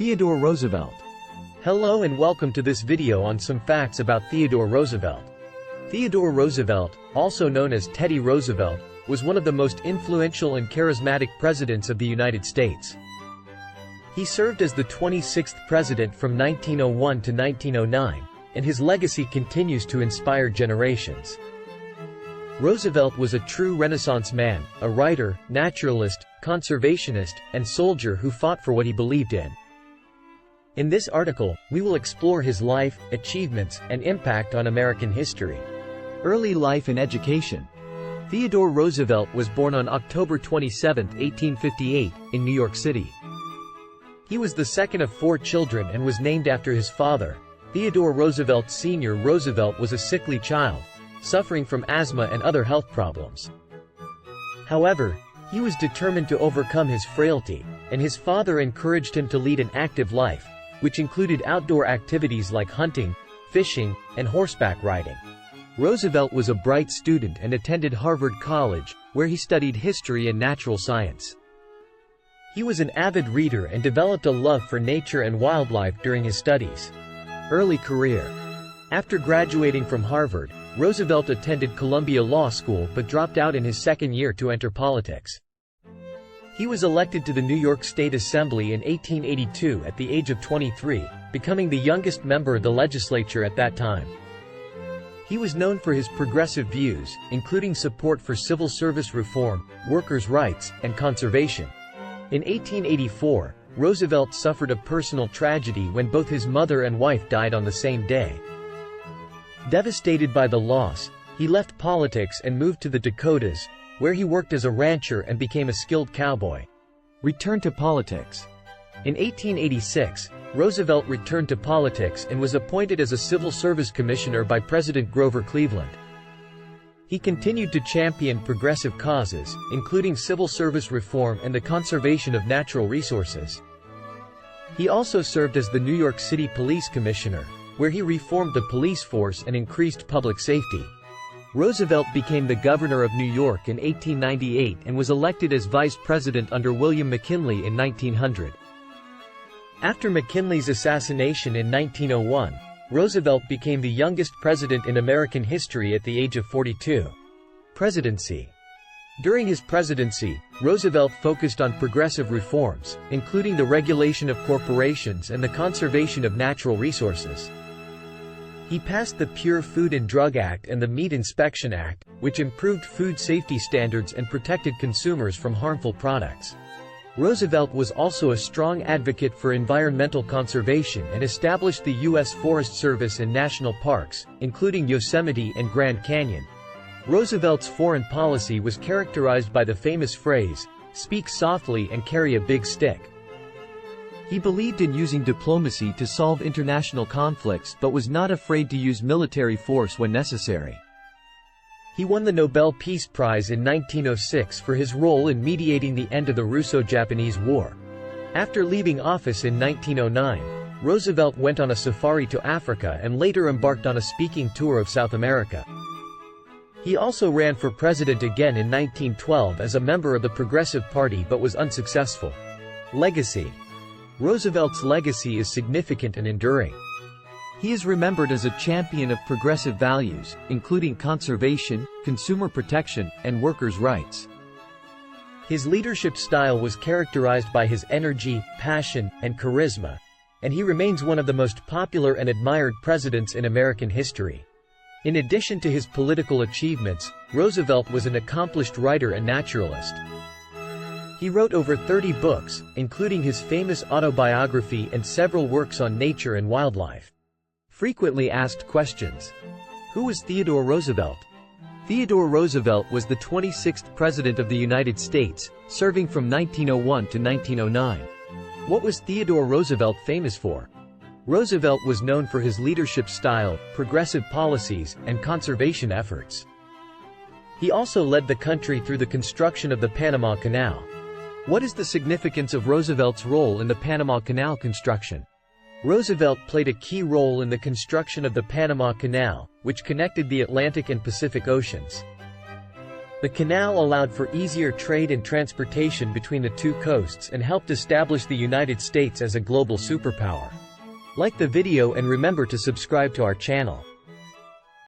Theodore Roosevelt. Hello and welcome to this video on some facts about Theodore Roosevelt. Theodore Roosevelt, also known as Teddy Roosevelt, was one of the most influential and charismatic presidents of the United States. He served as the 26th president from 1901 to 1909, and his legacy continues to inspire generations. Roosevelt was a true Renaissance man, a writer, naturalist, conservationist, and soldier who fought for what he believed in. In this article, we will explore his life, achievements, and impact on American history. Early life and education. Theodore Roosevelt was born on October 27, 1858, in New York City. He was the second of 4 children and was named after his father. Theodore Roosevelt Sr. Roosevelt was a sickly child, suffering from asthma and other health problems. However, he was determined to overcome his frailty, and his father encouraged him to lead an active life, which included outdoor activities like hunting, fishing, and horseback riding. Roosevelt was a bright student and attended Harvard College, where he studied history and natural science. He was an avid reader and developed a love for nature and wildlife during his studies. Early career. After graduating from Harvard, Roosevelt attended Columbia Law School but dropped out in his second year to enter politics. He was elected to the New York State Assembly in 1882 at the age of 23, becoming the youngest member of the legislature at that time. He was known for his progressive views, including support for civil service reform, workers' rights, and conservation. In 1884, Roosevelt suffered a personal tragedy when both his mother and wife died on the same day. Devastated by the loss, he left politics and moved to the Dakotas, where he worked as a rancher and became a skilled cowboy. Return to politics. In 1886, Roosevelt returned to politics and was appointed as a civil service commissioner by President Grover Cleveland. He continued to champion progressive causes, including civil service reform and the conservation of natural resources. He also served as the New York City Police Commissioner, where he reformed the police force and increased public safety. Roosevelt became the governor of New York in 1898 and was elected as vice president under William McKinley in 1900. After McKinley's assassination in 1901, Roosevelt became the youngest president in American history at the age of 42. Presidency. During his presidency, Roosevelt focused on progressive reforms, including the regulation of corporations and the conservation of natural resources. He passed the Pure Food and Drug Act and the Meat Inspection Act, which improved food safety standards and protected consumers from harmful products. Roosevelt was also a strong advocate for environmental conservation and established the U.S. Forest Service and national parks, including Yosemite and Grand Canyon. Roosevelt's foreign policy was characterized by the famous phrase, "Speak softly and carry a big stick." He believed in using diplomacy to solve international conflicts but was not afraid to use military force when necessary. He won the Nobel Peace Prize in 1906 for his role in mediating the end of the Russo-Japanese War. After leaving office in 1909, Roosevelt went on a safari to Africa and later embarked on a speaking tour of South America. He also ran for president again in 1912 as a member of the Progressive Party but was unsuccessful. Legacy. Roosevelt's legacy is significant and enduring. He is remembered as a champion of progressive values, including conservation, consumer protection, and workers' rights. His leadership style was characterized by his energy, passion, and charisma, and he remains one of the most popular and admired presidents in American history. In addition to his political achievements, Roosevelt was an accomplished writer and naturalist. He wrote over 30 books, including his famous autobiography and several works on nature and wildlife. Frequently asked questions. Who was Theodore Roosevelt? Theodore Roosevelt was the 26th President of the United States, serving from 1901 to 1909. What was Theodore Roosevelt famous for? Roosevelt was known for his leadership style, progressive policies, and conservation efforts. He also led the country through the construction of the Panama Canal. What is the significance of Roosevelt's role in the Panama Canal construction? Roosevelt played a key role in the construction of the Panama Canal, which connected the Atlantic and Pacific Oceans. The canal allowed for easier trade and transportation between the two coasts and helped establish the United States as a global superpower. Like the video and remember to subscribe to our channel.